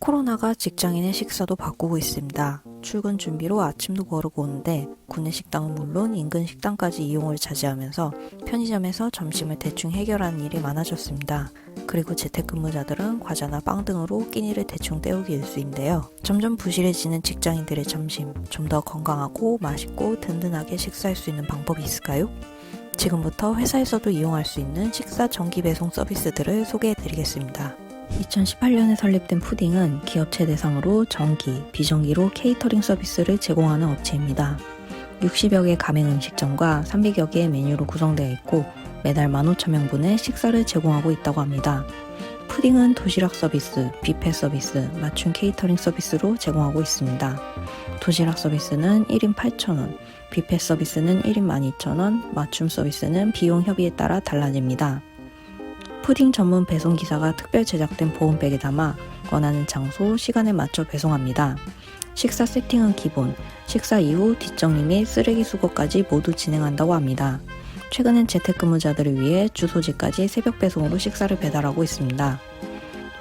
코로나가 직장인의 식사도 바꾸고 있습니다. 출근 준비로 아침도 거르고 오는데 구내 식당은 물론 인근 식당까지 이용을 자제하면서 편의점에서 점심을 대충 해결하는 일이 많아졌습니다. 그리고 재택근무자들은 과자나 빵 등으로 끼니를 대충 때우기 일쑤인데요. 점점 부실해지는 직장인들의 점심, 좀 더 건강하고 맛있고 든든하게 식사할 수 있는 방법이 있을까요? 지금부터 회사에서도 이용할 수 있는 식사 정기 배송 서비스들을 소개해드리겠습니다. 2018년에 설립된 푸딩은 기업체 대상으로 정기, 비정기로 케이터링 서비스를 제공하는 업체입니다. 60여 개 가맹 음식점과 300여 개의 메뉴로 구성되어 있고 매달 15,000명분의 식사를 제공하고 있다고 합니다. 푸딩은 도시락 서비스, 뷔페 서비스, 맞춤 케이터링 서비스로 제공하고 있습니다. 도시락 서비스는 1인 8,000원, 뷔페 서비스는 1인 12,000원, 맞춤 서비스는 비용 협의에 따라 달라집니다. 푸딩 전문 배송기사가 특별 제작된 보온백에 담아 원하는 장소, 시간에 맞춰 배송합니다. 식사 세팅은 기본, 식사 이후 뒷정리 및 쓰레기 수거까지 모두 진행한다고 합니다. 최근엔 재택근무자들을 위해 주소지까지 새벽 배송으로 식사를 배달하고 있습니다.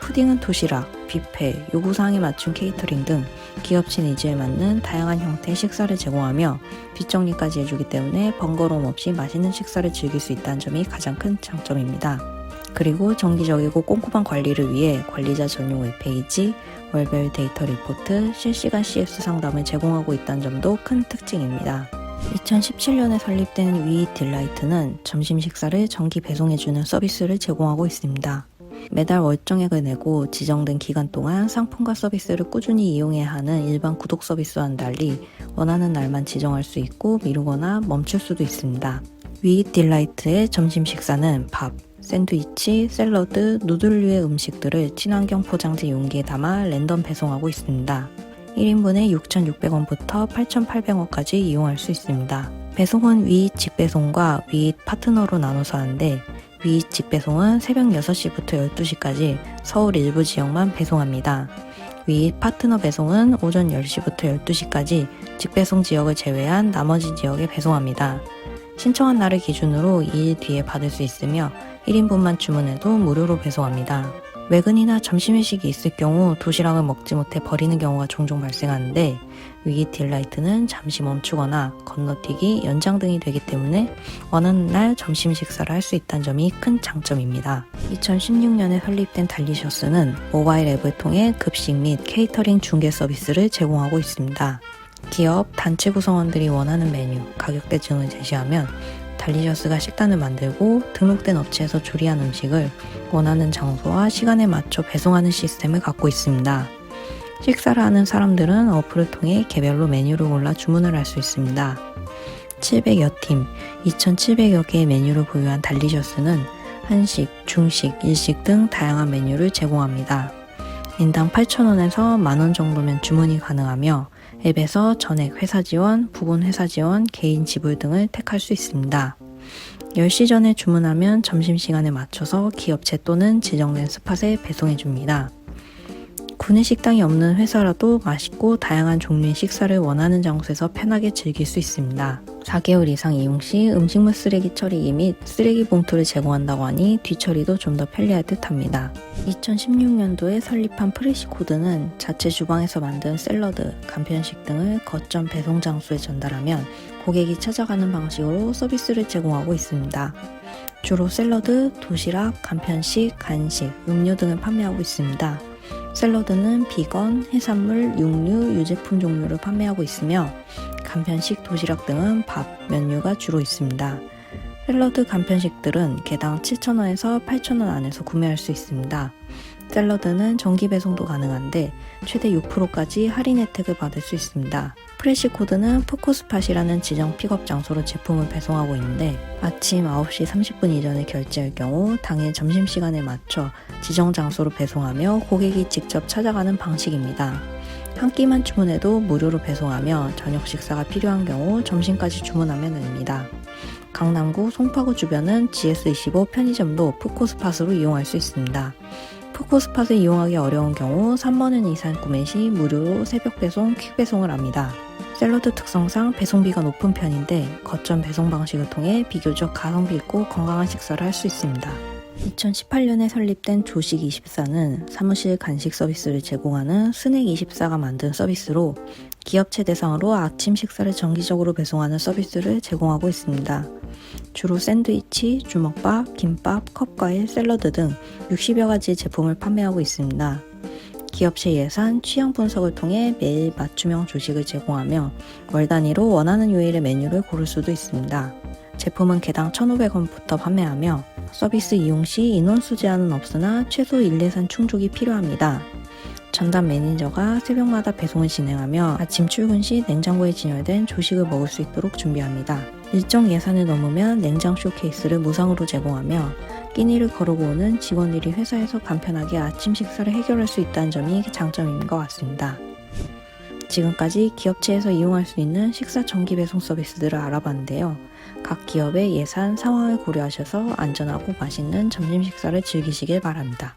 푸딩은 도시락, 뷔페, 요구사항에 맞춘 케이터링 등 기업체 니즈에 맞는 다양한 형태의 식사를 제공하며 뒷정리까지 해주기 때문에 번거로움 없이 맛있는 식사를 즐길 수 있다는 점이 가장 큰 장점입니다. 그리고 정기적이고 꼼꼼한 관리를 위해 관리자 전용 웹페이지, 월별 데이터 리포트, 실시간 CS 상담을 제공하고 있다는 점도 큰 특징입니다. 2017년에 설립된 위잇 딜라이트는 점심 식사를 정기 배송해주는 서비스를 제공하고 있습니다. 매달 월정액을 내고 지정된 기간 동안 상품과 서비스를 꾸준히 이용해야 하는 일반 구독 서비스와는 달리 원하는 날만 지정할 수 있고 미루거나 멈출 수도 있습니다. 위잇 딜라이트의 점심 식사는 밥, 샌드위치, 샐러드, 누들류의 음식들을 친환경 포장지 용기에 담아 랜덤 배송하고 있습니다. 1인분에 6,600원부터 8,800원까지 이용할 수 있습니다. 배송은 위잇 직배송과 위잇 파트너로 나눠서 하는데 위잇 직배송은 새벽 6시부터 12시까지 서울 일부 지역만 배송합니다. 위잇 파트너 배송은 오전 10시부터 12시까지 직배송 지역을 제외한 나머지 지역에 배송합니다. 신청한 날을 기준으로 2일 뒤에 받을 수 있으며 1인분만 주문해도 무료로 배송합니다. 외근이나 점심회식이 있을 경우 도시락을 먹지 못해 버리는 경우가 종종 발생하는데 위잇 딜라이트는 잠시 멈추거나 건너뛰기, 연장 등이 되기 때문에 원하는 날 점심 식사를 할 수 있다는 점이 큰 장점입니다. 2016년에 설립된 달리셔스는 모바일 앱을 통해 급식 및 케이터링 중개 서비스를 제공하고 있습니다. 기업, 단체 구성원들이 원하는 메뉴, 가격대 등을 제시하면 달리셔스가 식단을 만들고 등록된 업체에서 조리한 음식을 원하는 장소와 시간에 맞춰 배송하는 시스템을 갖고 있습니다. 식사를 하는 사람들은 어플을 통해 개별로 메뉴를 골라 주문을 할 수 있습니다. 700여 팀, 2,700여 개의 메뉴를 보유한 달리셔스는 한식, 중식, 일식 등 다양한 메뉴를 제공합니다. 인당 8,000원에서 만원 정도면 주문이 가능하며 앱에서 전액 회사 지원, 부분 회사 지원, 개인 지불 등을 택할 수 있습니다. 10시 전에 주문하면 점심시간에 맞춰서 기업체 또는 지정된 스팟에 배송해줍니다. 구내 식당이 없는 회사라도 맛있고 다양한 종류의 식사를 원하는 장소에서 편하게 즐길 수 있습니다. 4개월 이상 이용 시 음식물 쓰레기 처리기 및 쓰레기 봉투를 제공한다고 하니 뒤처리도 좀 더 편리할 듯 합니다. 2016년도에 설립한 프레시코드는 자체 주방에서 만든 샐러드, 간편식 등을 거점 배송 장소에 전달하면 고객이 찾아가는 방식으로 서비스를 제공하고 있습니다. 주로 샐러드, 도시락, 간편식, 간식, 음료 등을 판매하고 있습니다. 샐러드는 비건, 해산물, 육류, 유제품 종류를 판매하고 있으며 간편식, 도시락 등은 밥, 면류가 주로 있습니다. 샐러드 간편식들은 개당 7,000원에서 8,000원 안에서 구매할 수 있습니다. 샐러드는 정기 배송도 가능한데 최대 6%까지 할인 혜택을 받을 수 있습니다. 프레시코드는 포코스팟이라는 지정 픽업 장소로 제품을 배송하고 있는데 아침 9시 30분 이전에 결제할 경우 당일 점심시간에 맞춰 지정 장소로 배송하며 고객이 직접 찾아가는 방식입니다. 한 끼만 주문해도 무료로 배송하며 저녁 식사가 필요한 경우 점심까지 주문하면 됩니다. 강남구 송파구 주변은 GS25 편의점도 포코스팟으로 이용할 수 있습니다. 포코스팟을 이용하기 어려운 경우 3만원 이상 구매 시 무료로 새벽 배송, 퀵 배송을 합니다. 샐러드 특성상 배송비가 높은 편인데 거점 배송 방식을 통해 비교적 가성비 있고 건강한 식사를 할 수 있습니다. 2018년에 설립된 조식24는 사무실 간식 서비스를 제공하는 스낵24가 만든 서비스로 기업체 대상으로 아침 식사를 정기적으로 배송하는 서비스를 제공하고 있습니다. 주로 샌드위치, 주먹밥, 김밥, 컵과일, 샐러드 등 60여 가지의 제품을 판매하고 있습니다. 기업체 예산, 취향 분석을 통해 매일 맞춤형 조식을 제공하며 월 단위로 원하는 요일의 메뉴를 고를 수도 있습니다. 제품은 개당 1,500원부터 판매하며 서비스 이용 시 인원수 제한은 없으나 최소 일례산 충족이 필요합니다. 전담 매니저가 새벽마다 배송을 진행하며 아침 출근 시 냉장고에 진열된 조식을 먹을 수 있도록 준비합니다. 일정 예산을 넘으면 냉장 쇼케이스를 무상으로 제공하며 끼니를 거르고 오는 직원들이 회사에서 간편하게 아침 식사를 해결할 수 있다는 점이 장점인 것 같습니다. 지금까지 기업체에서 이용할 수 있는 식사 정기 배송 서비스들을 알아봤는데요. 각 기업의 예산, 상황을 고려하셔서 안전하고 맛있는 점심 식사를 즐기시길 바랍니다.